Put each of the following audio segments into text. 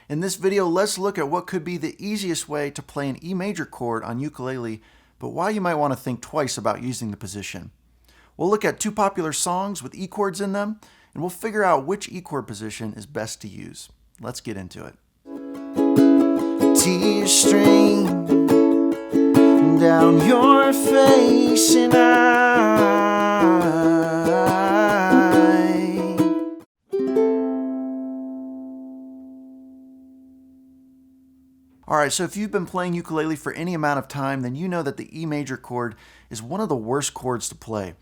In this video, let's look at what could be the easiest way to play an E major chord on ukulele, but why you might want to think twice about using the position. We'll look at two popular songs with E chords in them, and we'll figure out which E chord position is best to use. Let's get into it. Tears stream down your face and Alright, so if you've been playing ukulele for any amount of time, then you know that the E major chord is one of the worst chords to play.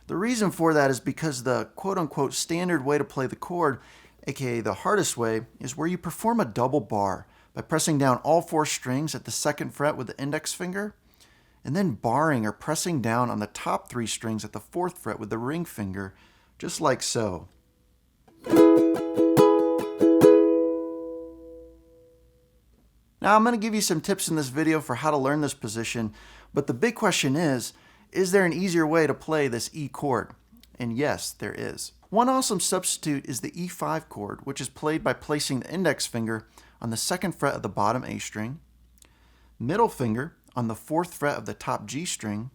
The reason for that is because the quote-unquote standard way to play the chord, aka the hardest way, is where you perform a double bar by pressing down all four strings at the second fret with the index finger, and then barring or pressing down on the top three strings at the fourth fret with the ring finger, just like so. Now I'm going to give you some tips in this video for how to learn this position, but the big question is there an easier way to play this E chord? And yes, there is. One awesome substitute is the E5 chord, which is played by placing the index finger on the second fret of the bottom A string, middle finger on the fourth fret of the top G string,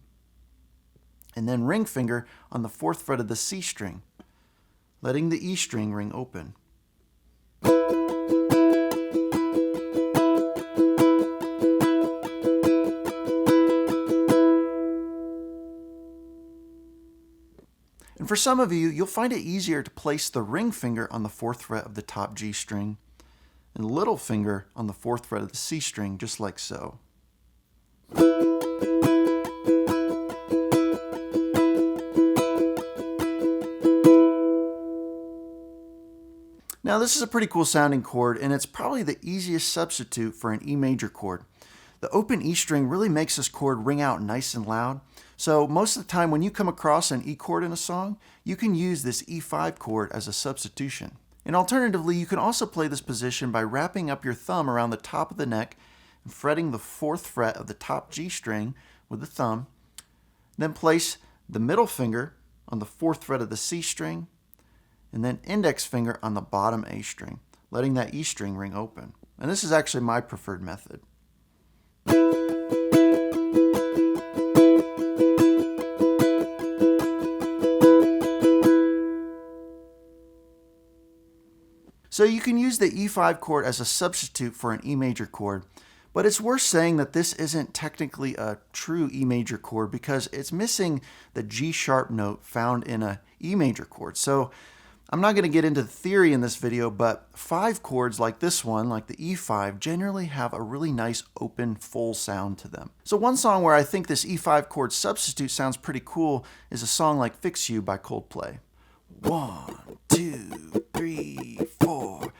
and then ring finger on the fourth fret of the C string, letting the E string ring open. And for some of you, you'll find it easier to place the ring finger on the fourth fret of the top G string and little finger on the fourth fret of the C string, just like so. Now this is a pretty cool sounding chord, and it's probably the easiest substitute for an E major chord. The open E string really makes this chord ring out nice and loud. So most of the time when you come across an E chord in a song, you can use this E5 chord as a substitution. And alternatively, you can also play this position by wrapping up your thumb around the top of the neck and fretting the fourth fret of the top G string with the thumb. Then place the middle finger on the fourth fret of the C string, and then index finger on the bottom A string, letting that E string ring open. And this is actually my preferred method. So you can use the E5 chord as a substitute for an E major chord, but it's worth saying that this isn't technically a true E major chord because it's missing the G sharp note found in a E major chord. So I'm not going to get into the theory in this video, but 5 chords like this one, like the E5, generally have a really nice open full sound to them. So one song where I think this E5 chord substitute sounds pretty cool is a song like Fix You by Coldplay. 1, 2, 3, 4.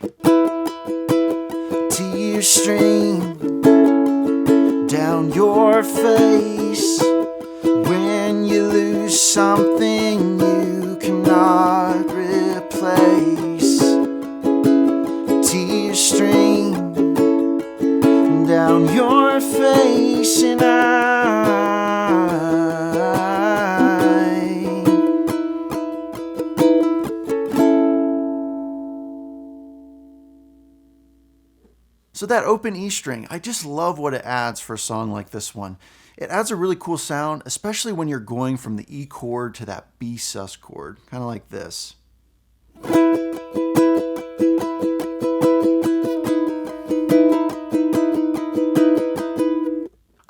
Tears stream down your face when you lose something you cannot replace. Tears stream down your face and So that open E string, I just love what it adds for a song like this one. It adds a really cool sound, especially when you're going from the E chord to that B sus chord, kind of like this.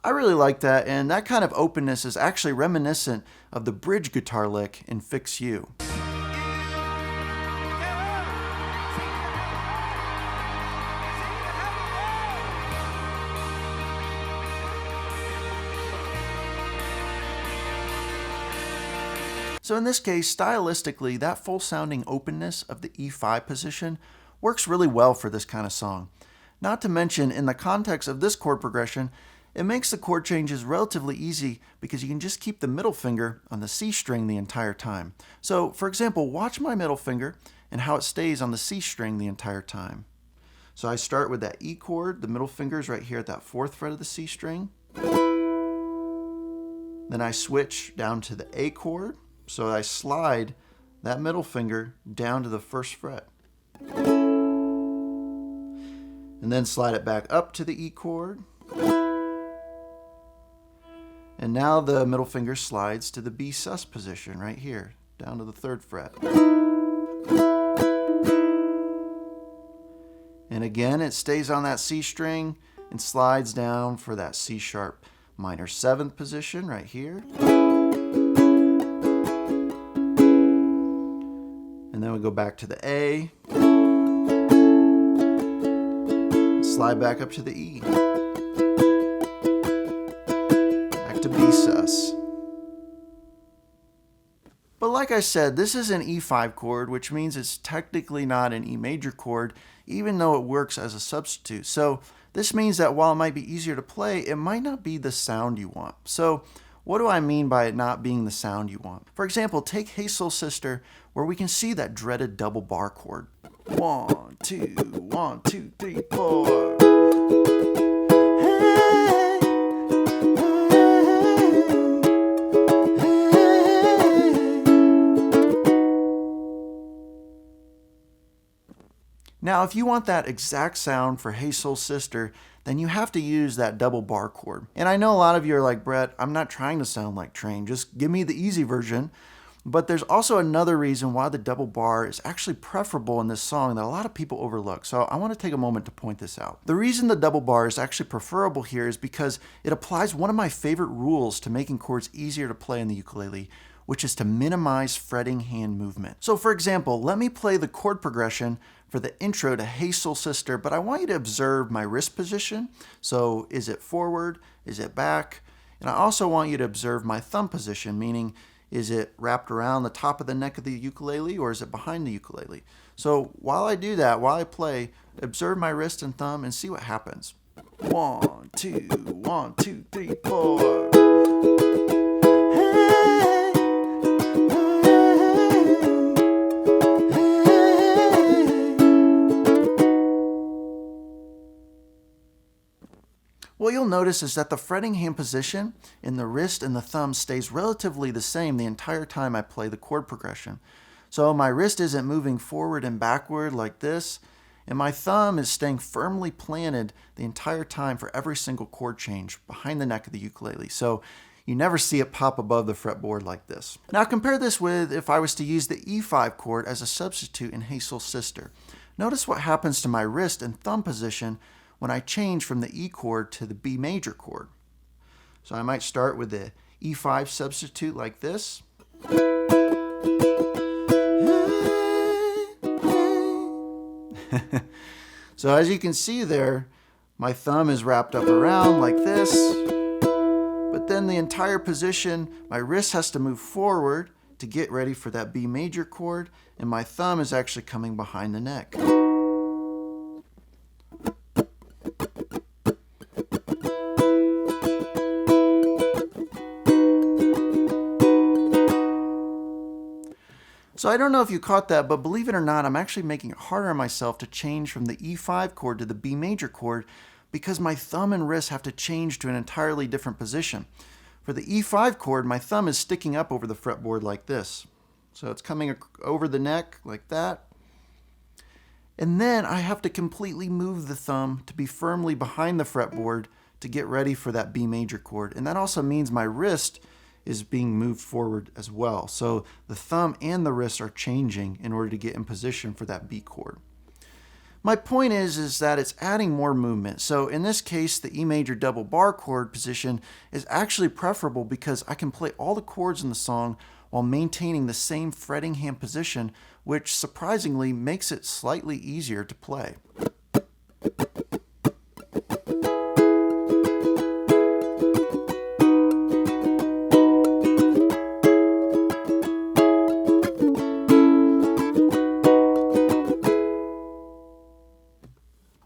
I really like that, and that kind of openness is actually reminiscent of the bridge guitar lick in Fix You. So in this case, stylistically, that full-sounding openness of the E5 position works really well for this kind of song. Not to mention, in the context of this chord progression, it makes the chord changes relatively easy because you can just keep the middle finger on the C string the entire time. So, for example, watch my middle finger and how it stays on the C string the entire time. So I start with that E chord, the middle finger is right here at that fourth fret of the C string. Then I switch down to the A chord. So I slide that middle finger down to the first fret. and then slide it back up to the E chord. And now the middle finger slides to the B sus position right here, down to the 3rd fret. And again, it stays on that C string and slides down for that C sharp minor 7th position right here. And then we go back to the A, and slide back up to the E. Back to B sus. But like I said, this is an E5 chord, which means it's technically not an E major chord, even though it works as a substitute. So this means that while it might be easier to play, it might not be the sound you want. So what do I mean by it not being the sound you want? For example, take Hey Soul Sister, where we can see that dreaded double bar chord. 1, 2, 1, 2, 3, 4. Now, if you want that exact sound for Hey Soul Sister, then you have to use that double bar chord. And I know a lot of you are like, Brett, I'm not trying to sound like Train, just give me the easy version. But there's also another reason why the double bar is actually preferable in this song that a lot of people overlook. So I want to take a moment to point this out. The reason the double bar is actually preferable here is because it applies one of my favorite rules to making chords easier to play in the ukulele, which is to minimize fretting hand movement. So for example, let me play the chord progression for the intro to Hey Soul Sister, but I want you to observe my wrist position. So is it forward? Is it back? And I also want you to observe my thumb position, meaning is it wrapped around the top of the neck of the ukulele or is it behind the ukulele? So while I do that, while I play, observe my wrist and thumb and see what happens. 1, 2, 1, 2, 3, 4. What you'll notice is that the fretting hand position in the wrist and the thumb stays relatively the same the entire time I play the chord progression. So my wrist isn't moving forward and backward like this, and my thumb is staying firmly planted the entire time for every single chord change behind the neck of the ukulele. So you never see it pop above the fretboard like this. Now compare this with if I was to use the E5 chord as a substitute in Hey Soul Sister. Notice what happens to my wrist and thumb position when I change from the E chord to the B major chord. So I might start with the E5 substitute like this. So as you can see there, my thumb is wrapped up around like this, but then the entire position, my wrist has to move forward to get ready for that B major chord, and my thumb is actually coming behind the neck. So I don't know if you caught that, but believe it or not, I'm actually making it harder on myself to change from the E5 chord to the B major chord because my thumb and wrist have to change to an entirely different position. For the E5 chord, my thumb is sticking up over the fretboard like this. So it's coming over the neck like that. And then I have to completely move the thumb to be firmly behind the fretboard to get ready for that B major chord. And that also means my wrist is being moved forward as well. So the thumb and the wrist are changing in order to get in position for that B chord. My point is that it's adding more movement. So in this case, the E major double bar chord position is actually preferable because I can play all the chords in the song while maintaining the same fretting hand position, which surprisingly makes it slightly easier to play.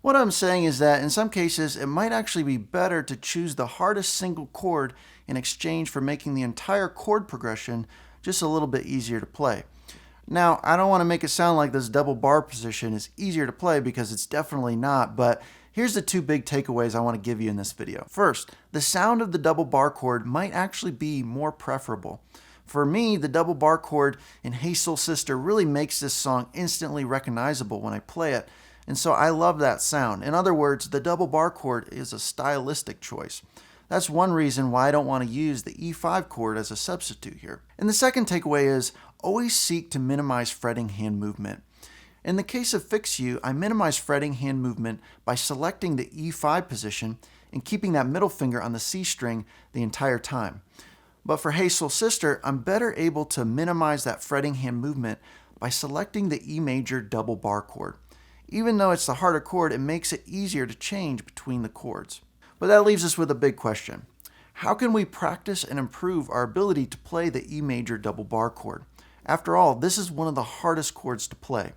What I'm saying is that in some cases, it might actually be better to choose the hardest single chord in exchange for making the entire chord progression just a little bit easier to play. Now, I don't want to make it sound like this double bar position is easier to play because it's definitely not, but here's the two big takeaways I want to give you in this video. First, the sound of the double bar chord might actually be more preferable. For me, the double bar chord in Hey Soul Sister really makes this song instantly recognizable when I play it, And so I love that sound. In other words, the double bar chord is a stylistic choice. That's one reason why I don't want to use the E5 chord as a substitute here. And the second takeaway is always seek to minimize fretting hand movement. In the case of Fix You, I minimize fretting hand movement by selecting the E5 position and keeping that middle finger on the C string the entire time. But for Hey Soul Sister, I'm better able to minimize that fretting hand movement by selecting the E major double bar chord. Even though it's the harder chord, it makes it easier to change between the chords. But that leaves us with a big question. How can we practice and improve our ability to play the E major double bar chord? After all, this is one of the hardest chords to play.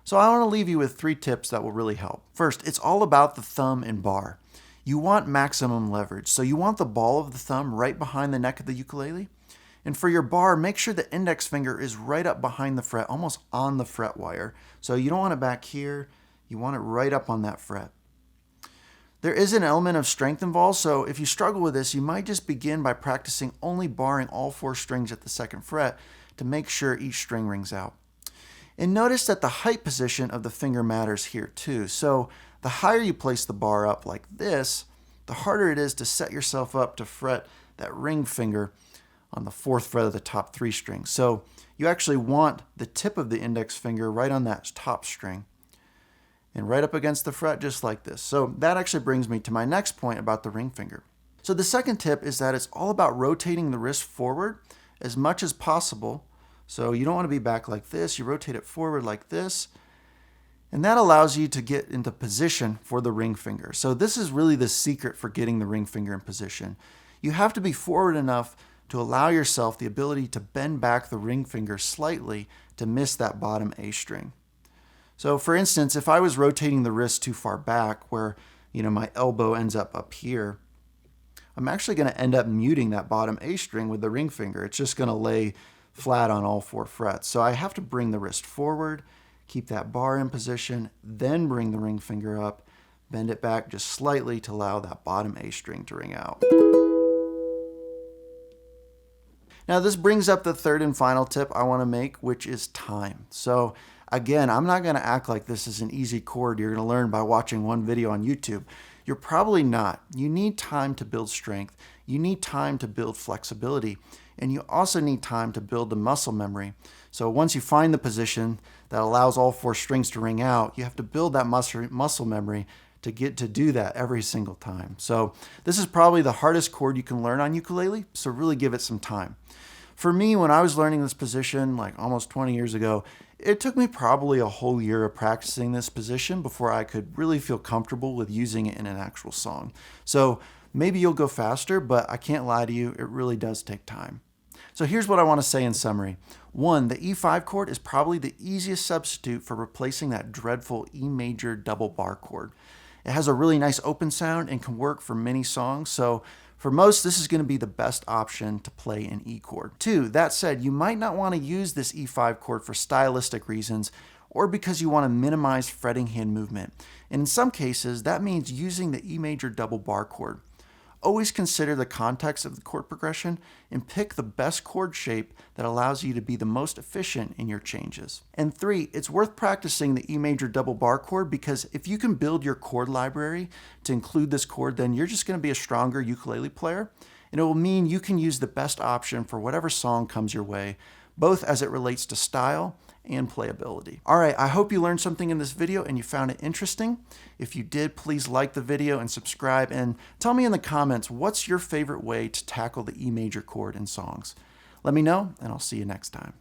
So I want to leave you with 3 tips that will really help. First, it's all about the thumb and bar. You want maximum leverage, so you want the ball of the thumb right behind the neck of the ukulele. And for your bar, make sure the index finger is right up behind the fret, almost on the fret wire. So you don't want it back here, you want it right up on that fret. There is an element of strength involved, so if you struggle with this, you might just begin by practicing only barring all 4 strings at the 2nd fret to make sure each string rings out. And notice that the height position of the finger matters here too. So the higher you place the bar up like this, the harder it is to set yourself up to fret that ring finger on the 4th fret of the top 3 strings. So you actually want the tip of the index finger right on that top string and right up against the fret just like this. So that actually brings me to my next point about the ring finger. So the second tip is that it's all about rotating the wrist forward as much as possible. So you don't want to be back like this, you rotate it forward like this, and that allows you to get into position for the ring finger. So this is really the secret for getting the ring finger in position. You have to be forward enough to allow yourself the ability to bend back the ring finger slightly to miss that bottom A string. So for instance, if I was rotating the wrist too far back where my elbow ends up here, I'm actually going to end up muting that bottom A string with the ring finger. It's just going to lay flat on all 4 frets. So I have to bring the wrist forward, keep that bar in position, then bring the ring finger up, bend it back just slightly to allow that bottom A string to ring out. Now this brings up the third and final tip I want to make, which is time. So again, I'm not going to act like this is an easy chord you're going to learn by watching one video on YouTube. You're probably not. You need time to build strength. You need time to build flexibility. And you also need time to build the muscle memory. So once you find the position that allows all 4 strings to ring out, you have to build that muscle memory to get to do that every single time. So this is probably the hardest chord you can learn on ukulele, so really give it some time. For me, when I was learning this position like almost 20 years ago, it took me probably a whole year of practicing this position before I could really feel comfortable with using it in an actual song. So maybe you'll go faster, but I can't lie to you, it really does take time. So here's what I want to say in summary. 1, the E5 chord is probably the easiest substitute for replacing that dreadful E major double bar chord. It has a really nice open sound and can work for many songs, so for most, this is going to be the best option to play an E chord. 2, that said, you might not want to use this E5 chord for stylistic reasons or because you want to minimize fretting hand movement. And in some cases, that means using the E major double bar chord. Always consider the context of the chord progression and pick the best chord shape that allows you to be the most efficient in your changes. And 3, it's worth practicing the E major double bar chord because if you can build your chord library to include this chord, then you're just going to be a stronger ukulele player, and it will mean you can use the best option for whatever song comes your way, both as it relates to style and playability. All right, I hope you learned something in this video and you found it interesting. If you did, please like the video and subscribe, and tell me in the comments what's your favorite way to tackle the E major chord in songs. Let me know, and I'll see you next time.